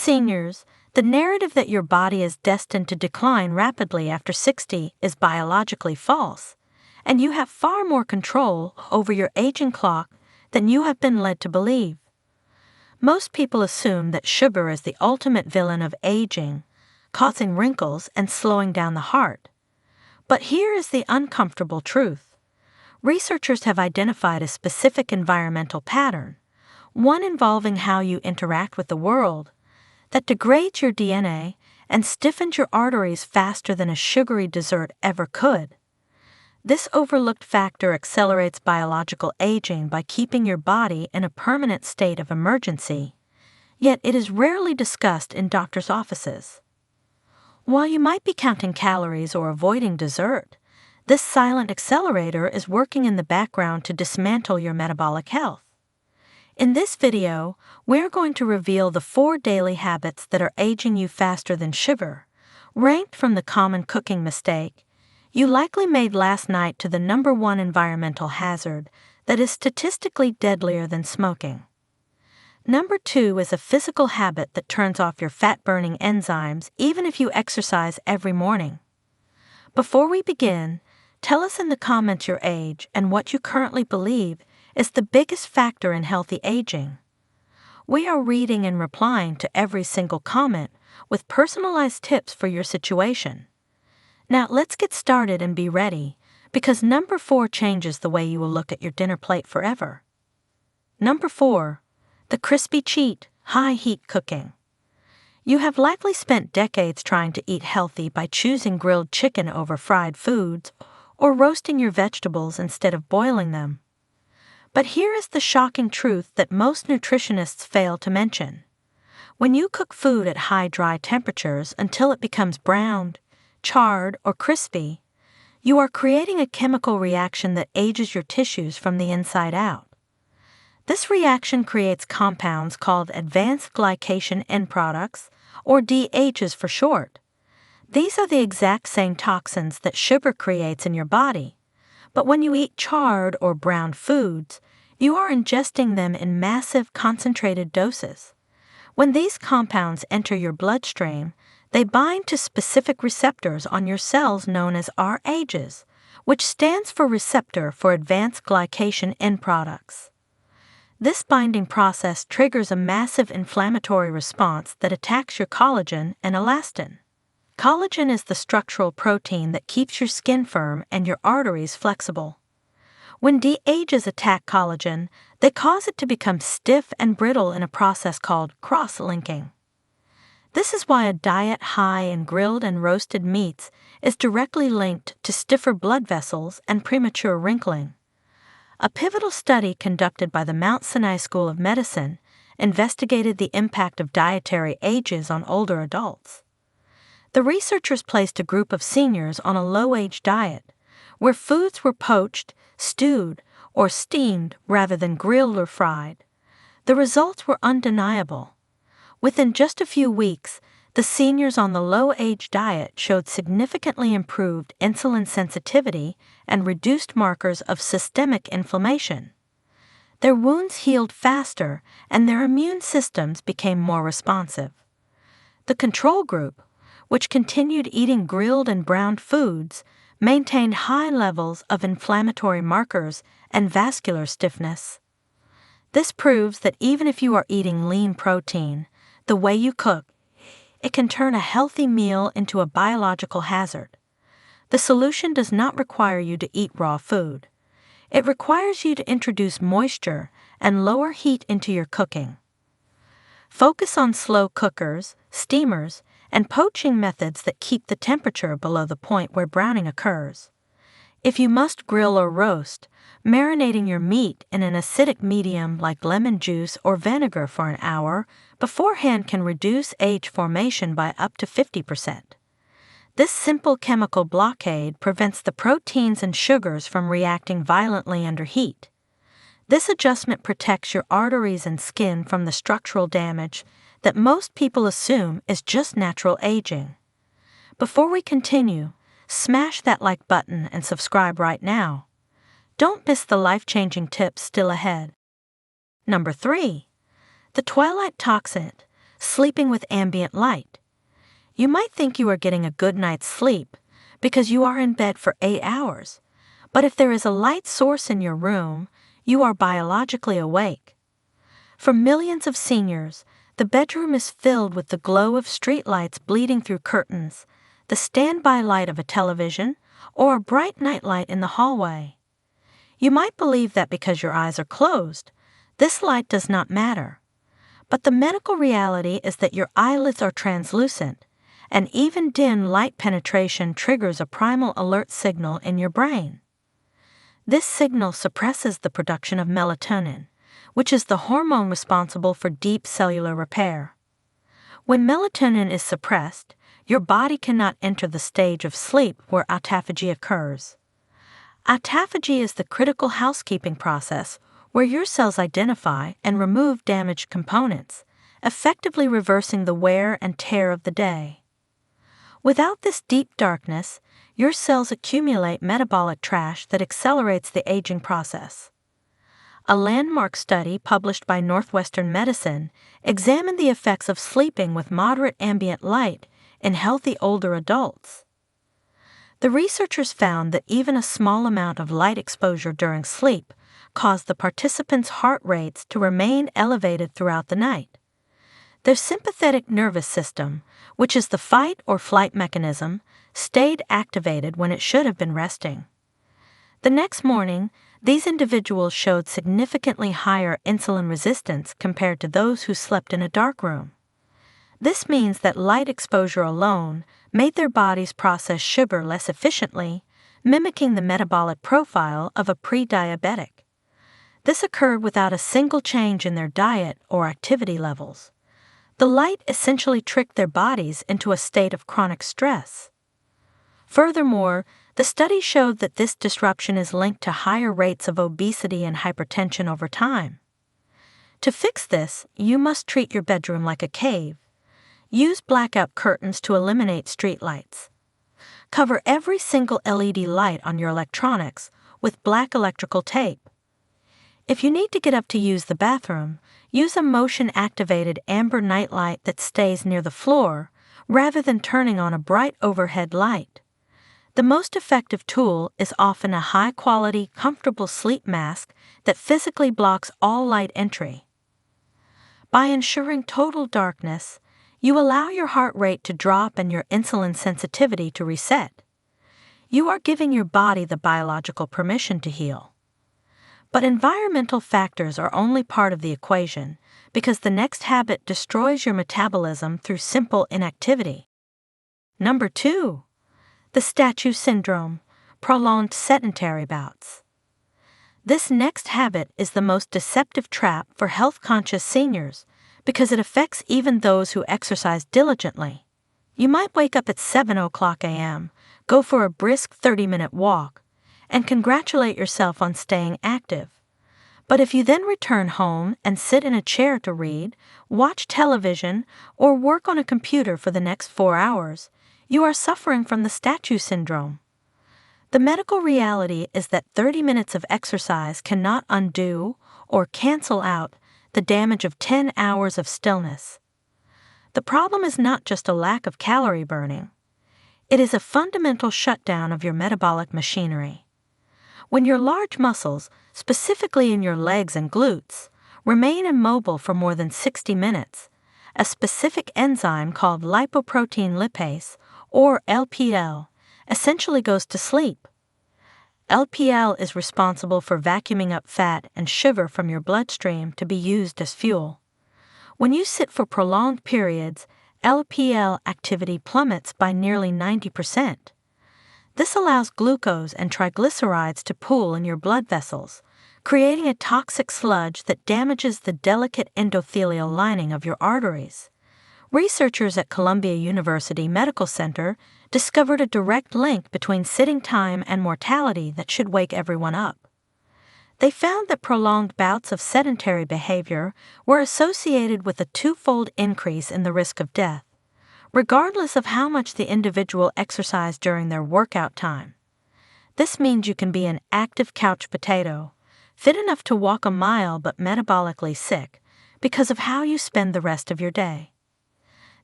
seniors, the narrative that your body is destined to decline rapidly after 60 is biologically false, and you have far more control over your aging clock than you have been led to believe. Most people assume that sugar is the ultimate villain of aging, causing wrinkles and slowing down the heart. But here is the uncomfortable truth. Researchers have identified a specific environmental pattern, one involving how you interact with the world, that degrades your DNA and stiffens your arteries faster than a sugary dessert ever could. This overlooked factor accelerates biological aging by keeping your body in a permanent state of emergency, yet it is rarely discussed in doctors' offices. While you might be counting calories or avoiding dessert, this silent accelerator is working in the background to dismantle your metabolic health. In this video, we're going to reveal the 4 daily habits that are aging you faster than sugar, ranked from the common cooking mistake you likely made last night to the #1 environmental hazard that is statistically deadlier than smoking. Number 2 is a physical habit that turns off your fat-burning enzymes even if you exercise every morning. Before we begin, tell us in the comments your age and what you currently believe is the biggest factor in healthy aging. We are reading and replying to every single comment with personalized tips for your situation. Now let's get started and be ready, because number 4 changes the way you will look at your dinner plate forever. Number 4. The crispy cheat, high-heat cooking. You have likely spent decades trying to eat healthy by choosing grilled chicken over fried foods or roasting your vegetables instead of boiling them. But here is the shocking truth that most nutritionists fail to mention. When you cook food at high dry temperatures until it becomes browned, charred, or crispy, you are creating a chemical reaction that ages your tissues from the inside out. This reaction creates compounds called advanced glycation end products, or DHs for short. These are the exact same toxins that sugar creates in your body, but when you eat charred or browned foods, you are ingesting them in massive concentrated doses. When these compounds enter your bloodstream, they bind to specific receptors on your cells known as RAGs, which stands for Receptor for Advanced Glycation End Products. This binding process triggers a massive inflammatory response that attacks your collagen and elastin. Collagen is the structural protein that keeps your skin firm and your arteries flexible. When DHs attack collagen, they cause it to become stiff and brittle in a process called cross-linking. This is why a diet high in grilled and roasted meats is directly linked to stiffer blood vessels and premature wrinkling. A pivotal study conducted by the Mount Sinai School of Medicine investigated the impact of dietary ages on older adults. The researchers placed a group of seniors on a low-age diet, where foods were poached, stewed, or steamed rather than grilled or fried. The results were undeniable. Within just a few weeks, the seniors on the low-age diet showed significantly improved insulin sensitivity and reduced markers of systemic inflammation. Their wounds healed faster, and their immune systems became more responsive. The control group, which continued eating grilled and browned foods, maintained high levels of inflammatory markers and vascular stiffness. This proves that even if you are eating lean protein, the way you cook, it can turn a healthy meal into a biological hazard. The solution does not require you to eat raw food. It requires you to introduce moisture and lower heat into your cooking. Focus on slow cookers, steamers, and poaching methods that keep the temperature below the point where browning occurs. If you must grill or roast, marinating your meat in an acidic medium like lemon juice or vinegar for an hour beforehand can reduce age formation by up to 50%. This simple chemical blockade prevents the proteins and sugars from reacting violently under heat. This adjustment protects your arteries and skin from the structural damage that most people assume is just natural aging. Before we continue, smash that like button and subscribe right now. Don't miss the life-changing tips still ahead. Number 3. The twilight toxin, sleeping with ambient light. You might think you are getting a good night's sleep because you are in bed for 8 hours, but if there is a light source in your room, you are biologically awake. For millions of seniors, the bedroom is filled with the glow of streetlights bleeding through curtains, the standby light of a television, or a bright nightlight in the hallway. You might believe that because your eyes are closed, this light does not matter. But the medical reality is that your eyelids are translucent, and even dim light penetration triggers a primal alert signal in your brain. This signal suppresses the production of melatonin, which is the hormone responsible for deep cellular repair. When melatonin is suppressed, your body cannot enter the stage of sleep where autophagy occurs. Autophagy is the critical housekeeping process where your cells identify and remove damaged components, effectively reversing the wear and tear of the day. Without this deep darkness, your cells accumulate metabolic trash that accelerates the aging process. A landmark study published by Northwestern Medicine examined the effects of sleeping with moderate ambient light in healthy older adults. The researchers found that even a small amount of light exposure during sleep caused the participants' heart rates to remain elevated throughout the night. Their sympathetic nervous system, which is the fight or flight mechanism, stayed activated when it should have been resting. The next morning, these individuals showed significantly higher insulin resistance compared to those who slept in a dark room. This means that light exposure alone made their bodies process sugar less efficiently, mimicking the metabolic profile of a pre-diabetic. This occurred without a single change in their diet or activity levels. The light essentially tricked their bodies into a state of chronic stress. Furthermore, the study showed that this disruption is linked to higher rates of obesity and hypertension over time. To fix this, you must treat your bedroom like a cave. Use blackout curtains to eliminate streetlights. Cover every single LED light on your electronics with black electrical tape. If you need to get up to use the bathroom, use a motion-activated amber nightlight that stays near the floor rather than turning on a bright overhead light. The most effective tool is often a high-quality, comfortable sleep mask that physically blocks all light entry. By ensuring total darkness, you allow your heart rate to drop and your insulin sensitivity to reset. You are giving your body the biological permission to heal. But environmental factors are only part of the equation because the next habit destroys your metabolism through simple inactivity. Number 2. The statue syndrome, prolonged sedentary bouts. This next habit is the most deceptive trap for health-conscious seniors because it affects even those who exercise diligently. You might wake up at 7:00 a.m., go for a brisk 30-minute walk, and congratulate yourself on staying active. But if you then return home and sit in a chair to read, watch television, or work on a computer for the next 4 hours, you are suffering from the statue syndrome. The medical reality is that 30 minutes of exercise cannot undo or cancel out the damage of 10 hours of stillness. The problem is not just a lack of calorie burning. It is a fundamental shutdown of your metabolic machinery. When your large muscles, specifically in your legs and glutes, remain immobile for more than 60 minutes, a specific enzyme called lipoprotein lipase, or LPL, essentially goes to sleep. LPL is responsible for vacuuming up fat and sugar from your bloodstream to be used as fuel. When you sit for prolonged periods, LPL activity plummets by nearly 90%. This allows glucose and triglycerides to pool in your blood vessels, creating a toxic sludge that damages the delicate endothelial lining of your arteries. Researchers at Columbia University Medical Center discovered a direct link between sitting time and mortality that should wake everyone up. They found that prolonged bouts of sedentary behavior were associated with a twofold increase in the risk of death, regardless of how much the individual exercised during their workout time. This means you can be an active couch potato, fit enough to walk a mile but metabolically sick, because of how you spend the rest of your day.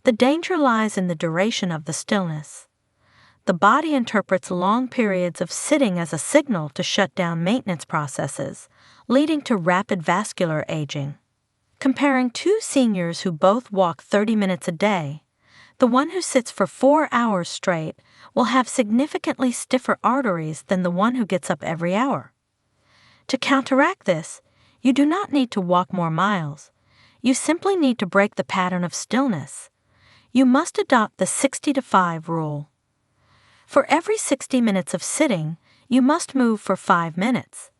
The danger lies in the duration of the stillness. The body interprets long periods of sitting as a signal to shut down maintenance processes, leading to rapid vascular aging. Comparing two seniors who both walk 30 minutes a day, the one who sits for 4 hours straight will have significantly stiffer arteries than the one who gets up every hour. To counteract this, you do not need to walk more miles. You simply need to break the pattern of stillness. You must adopt the 60-5 rule. For every 60 minutes of sitting, you must move for 5 minutes.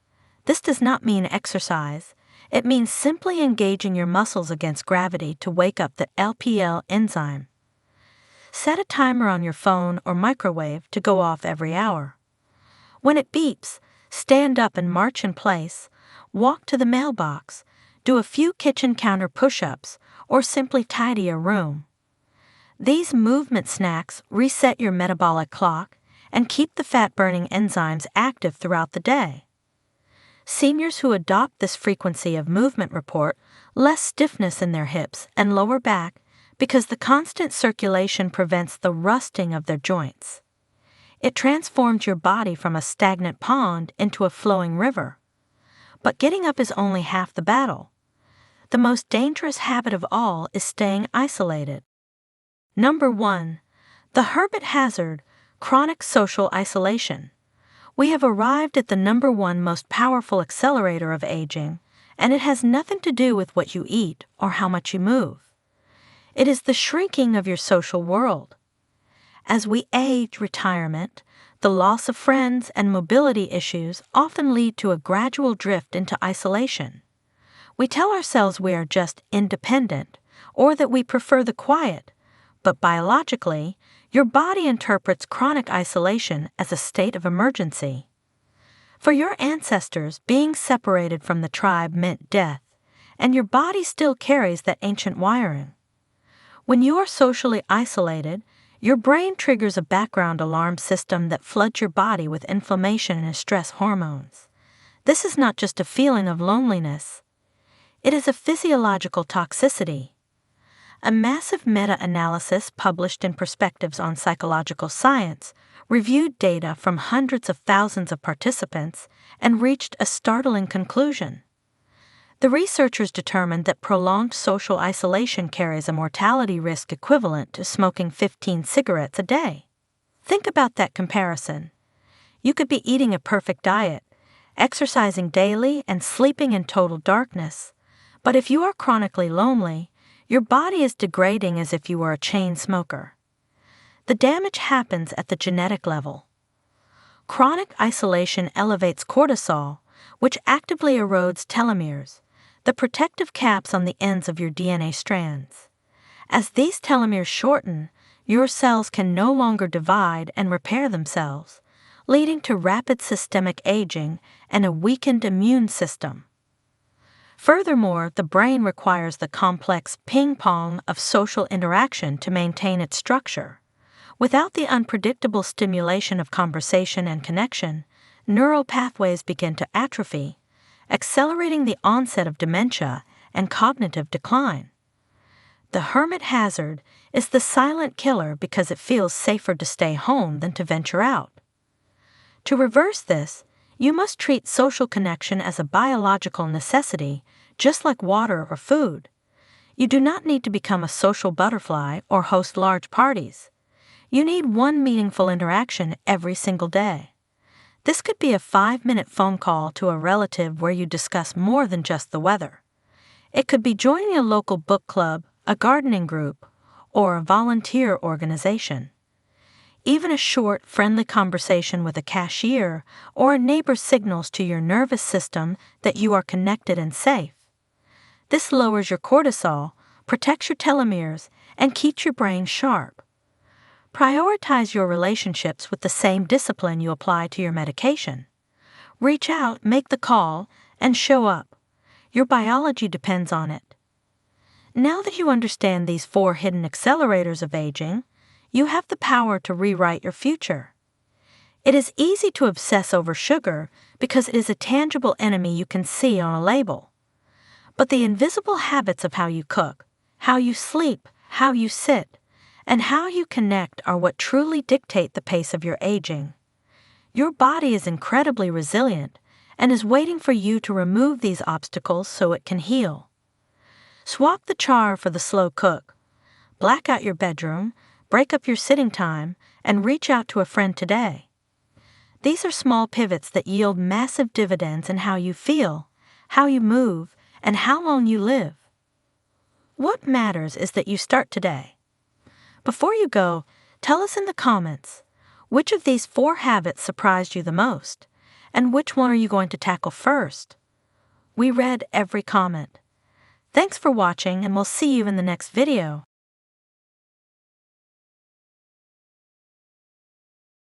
This does not mean exercise. It means simply engaging your muscles against gravity to wake up the LPL enzyme. Set a timer on your phone or microwave to go off every hour. When it beeps, stand up and march in place, walk to the mailbox, do a few kitchen counter push-ups, or simply tidy your room. These movement snacks reset your metabolic clock and keep the fat-burning enzymes active throughout the day. Seniors who adopt this frequency of movement report less stiffness in their hips and lower back because the constant circulation prevents the rusting of their joints. It transforms your body from a stagnant pond into a flowing river. But getting up is only half the battle. The most dangerous habit of all is staying isolated. Number 1. The hermit hazard, chronic social isolation. We have arrived at the number 1 most powerful accelerator of aging, and it has nothing to do with what you eat or how much you move. It is the shrinking of your social world. As we age, retirement, the loss of friends, and mobility issues often lead to a gradual drift into isolation. We tell ourselves we are just independent, or that we prefer the quiet, but biologically, your body interprets chronic isolation as a state of emergency. For your ancestors, being separated from the tribe meant death, and your body still carries that ancient wiring. When you are socially isolated, your brain triggers a background alarm system that floods your body with inflammation and stress hormones. This is not just a feeling of loneliness. It is a physiological toxicity. A massive meta-analysis published in Perspectives on Psychological Science reviewed data from hundreds of thousands of participants and reached a startling conclusion. The researchers determined that prolonged social isolation carries a mortality risk equivalent to smoking 15 cigarettes a day. Think about that comparison. You could be eating a perfect diet, exercising daily, and sleeping in total darkness. But if you are chronically lonely, your body is degrading as if you were a chain smoker. The damage happens at the genetic level. Chronic isolation elevates cortisol, which actively erodes telomeres, the protective caps on the ends of your DNA strands. As these telomeres shorten, your cells can no longer divide and repair themselves, leading to rapid systemic aging and a weakened immune system. Furthermore, the brain requires the complex ping-pong of social interaction to maintain its structure. Without the unpredictable stimulation of conversation and connection, neural pathways begin to atrophy, accelerating the onset of dementia and cognitive decline. The hermit hazard is the silent killer because it feels safer to stay home than to venture out. To reverse this, you must treat social connection as a biological necessity, just like water or food. You do not need to become a social butterfly or host large parties. You need one meaningful interaction every single day. This could be a 5-minute phone call to a relative where you discuss more than just the weather. It could be joining a local book club, a gardening group, or a volunteer organization. Even a short, friendly conversation with a cashier or a neighbor signals to your nervous system that you are connected and safe. This lowers your cortisol, protects your telomeres, and keeps your brain sharp. Prioritize your relationships with the same discipline you apply to your medication. Reach out, make the call, and show up. Your biology depends on it. Now that you understand these 4 hidden accelerators of aging, you have the power to rewrite your future. It is easy to obsess over sugar because it is a tangible enemy you can see on a label. But the invisible habits of how you cook, how you sleep, how you sit, and how you connect are what truly dictate the pace of your aging. Your body is incredibly resilient and is waiting for you to remove these obstacles so it can heal. Swap the char for the slow cook. Black out your bedroom, break up your sitting time, and reach out to a friend today. These are small pivots that yield massive dividends in how you feel, how you move, and how long you live. What matters is that you start today. Before you go, tell us in the comments, which of these 4 habits surprised you the most, and which one are you going to tackle first? We read every comment. Thanks for watching, and we'll see you in the next video.